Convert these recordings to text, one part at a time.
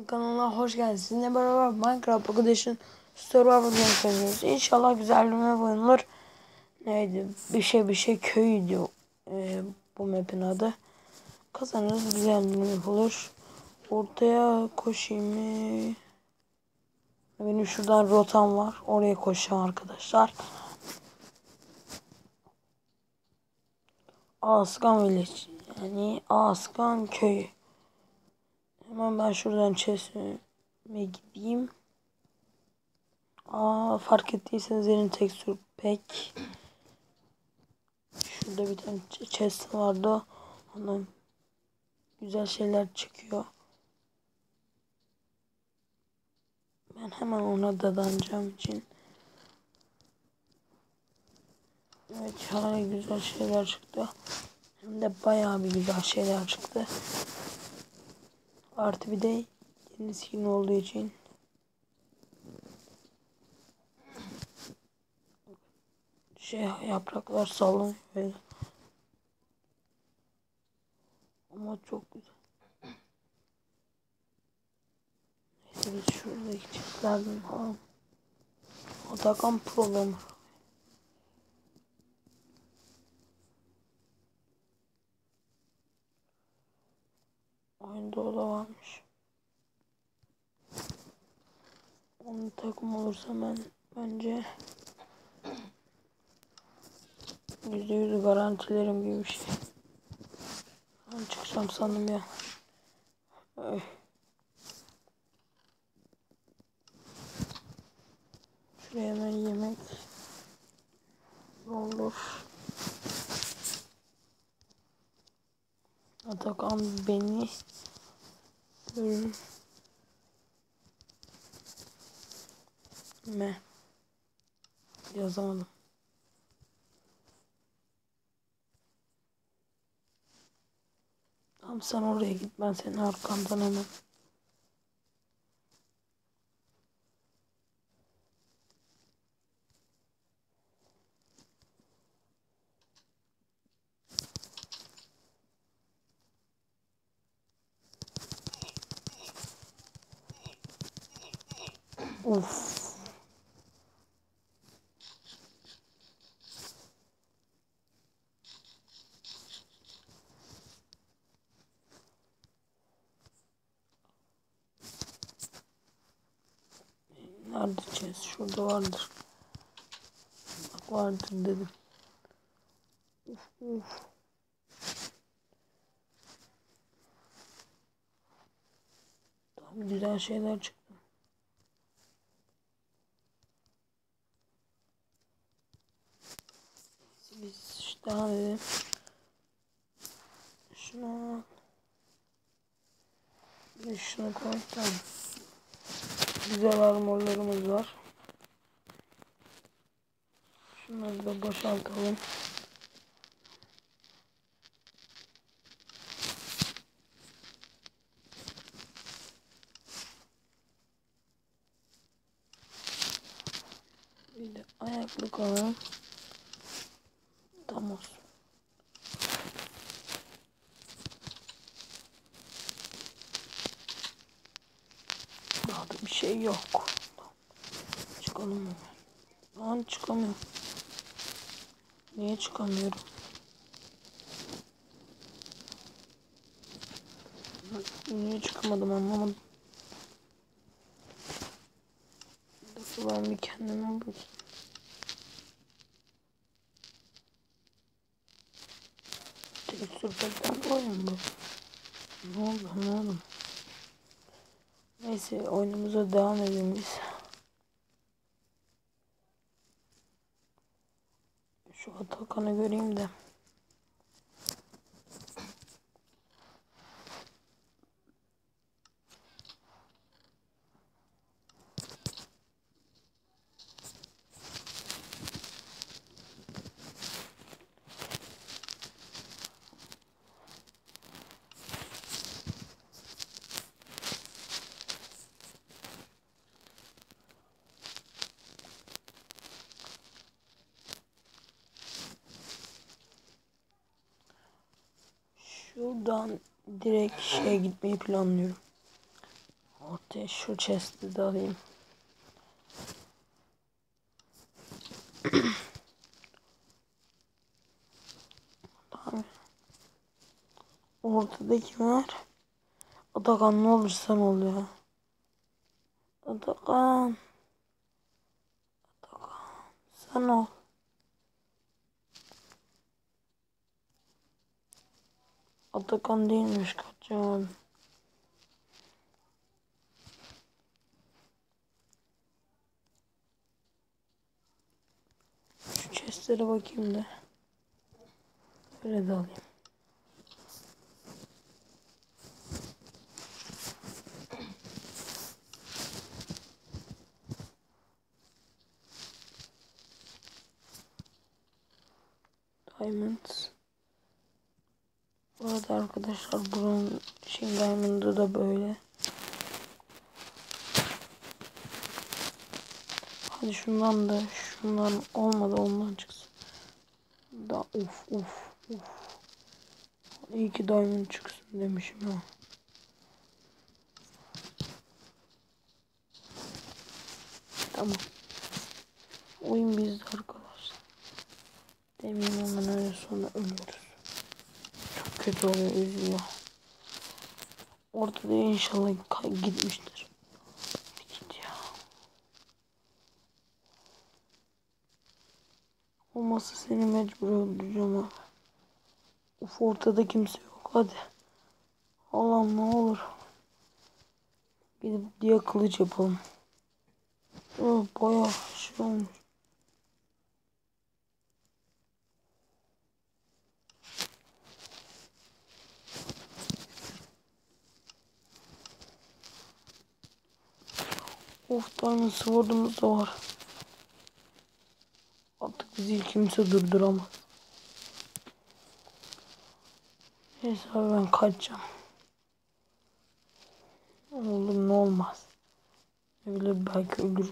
Kanalına hoş geldiniz. Sizinle beraber Minecraft Arkadaşın Survival Games oynuyoruz. İnşallah güzelliğime bulunur. Neydi? Bir şey köyüydü bu map'in adı. Kazanırız, güzelliğime bulur. Ortaya koşayım mı? Benim şuradan rotam var. Oraya koşacağım arkadaşlar. Askan Village. Yani Askan köyü. Hemen ben şuradan chest'ime gideyim. Fark ettiyseniz yeni tekstür pek. Şurada bir tane chest vardı. Ondan güzel şeyler çıkıyor. Ben hemen ona dadanacağım için. Evet, şahane güzel şeyler çıktı. Hem de bayağı bir güzel şeyler çıktı. Artı bir de yeni skin olduğu için. Yapraklar sallanıyor böyle. Ama çok güzel. Neyse biz şuradaki çiftlerden falan. Atakan programı. Oyunda o da varmış. Onun takım olursa bence %100 garantilerim gibi bir şey. Ben çıkacağım sandım ya. Öy. Şuraya hemen yemek olur. Atakan beni görme. Yazamadım. Tamam, sen oraya git, ben senin arkandan hemen. Uf. Nerede chest? Şurada vardır. Bak, vardır dedim. Uf. Tamam, güzel şeyler çıktı. Biz işte abi. Şunu koy, tamam. Güzel armorlarımız var. Şunları da boşaltalım. Bir de ayaklık alalım. Tam olsun. Daha da bir şey yok. Çıkalım mı? Ben çıkamıyorum. Niye çıkamıyorum? Niye çıkamadım, anlamadım. Ben bir kendime bakayım. Tekstürpekten oyun bu. Ne oldu? Neyse, oyunumuza devam edelim biz. Şu Atakan'ı göreyim de. Şuradan direkt gitmeyi planlıyorum. İşte şu chest'i de alayım. Tamam. Ortada kim var? Atakan, ne olursan ol ya. Atakan. Sen ol. Atakan değilmiş, kaçacağım. Şu chestlere bakayım da. Böyle de alayım. Diamonds. Bu arada arkadaşlar buranın Diamond'ı da böyle. Hadi şundan olmadı, ondan çıksın. Da of. İyi ki Diamond çıksın demişim ya. Tamam. Oyun bizde arkadaşlar. Demeyeyim hemen, öyle sonra ölürüz. Çok kötü oluyor, üzülüyor. Ortada inşallah gitmiştir. Git ya. Olmazsa seni mecbur öldüreceğim abi. Uf, ortada kimse yok, hadi. Allah'ım ne olur. Gidip diye kılıç yapalım. Oh, bayağı şey olmuş. Of, Diamond Sword'umuz da var. Artık bizi kimse durduramaz. Neyse abi, ben kaçacağım. Oğlum ne olmaz. Ne bilir, belki ölürüz.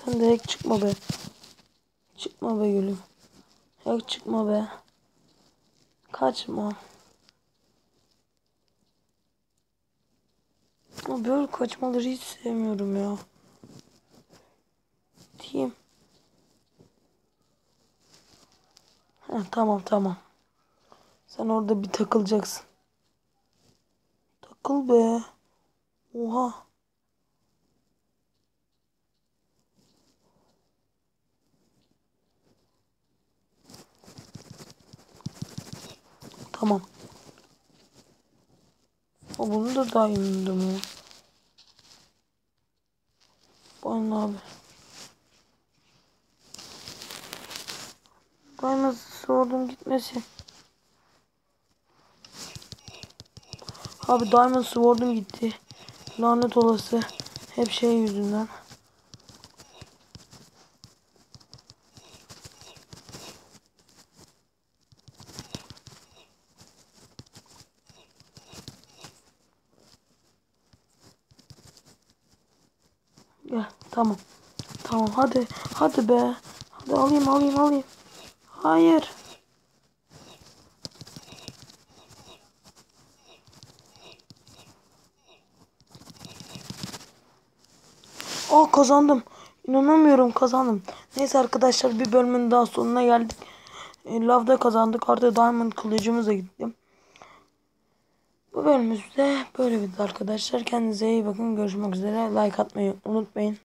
Sen de hack çıkma be. Çıkma be gülüm. Hack çıkma be. Kaçma. Ama böyle kaçmaları hiç sevmiyorum ya. Diyeyim. Heh, tamam. Sen orada bir takılacaksın. Takıl be. Oha. Tamam. O bunu da daimdi mı? Bana abi. Bana sordum gitmesin. Abi Diamond Sword'um gitti. Lanet olası. Hep şey yüzünden. Gel, tamam. Hadi be. Hadi alayım. Hayır. Aa, kazandım. İnanamıyorum, kazandım. Neyse arkadaşlar, bir bölümün daha sonuna geldik. Lavda kazandık. Artı Diamond kılıcımıza gittim. Bu bölümümüzde böyle bitti arkadaşlar. Kendinize iyi bakın. Görüşmek üzere. Like atmayı unutmayın.